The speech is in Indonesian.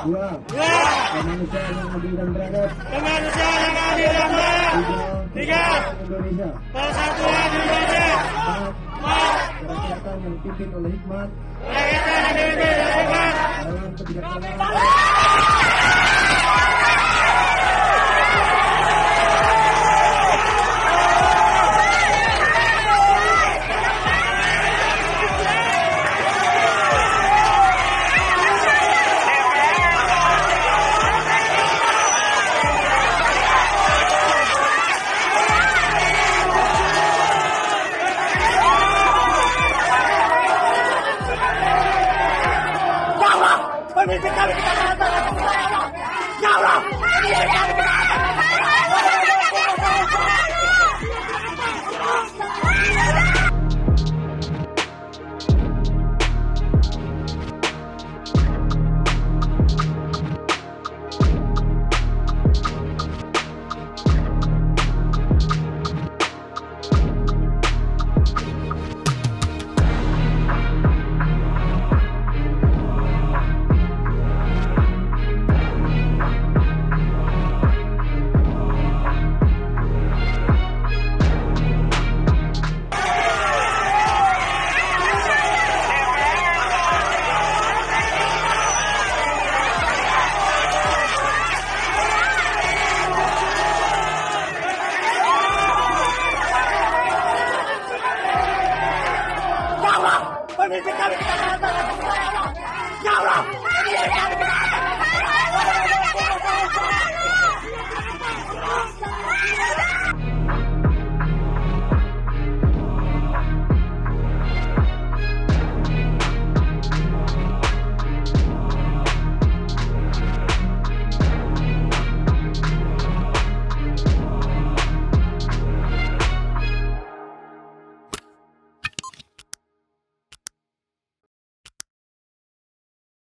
Dua. Dua. Kemanusiaan yang adil dan beradab. Kemanusiaan yang adil dan beradab. Tiga. Indonesia. Persatuan Indonesia. Empat. Kerakyatan yang dipimpin oleh hikmat. Kerakyatan yang dipimpin oleh hikmat. Dalam kebijaksanaan. Pemimpin kami kita ya Allah. Pemimpin kami kita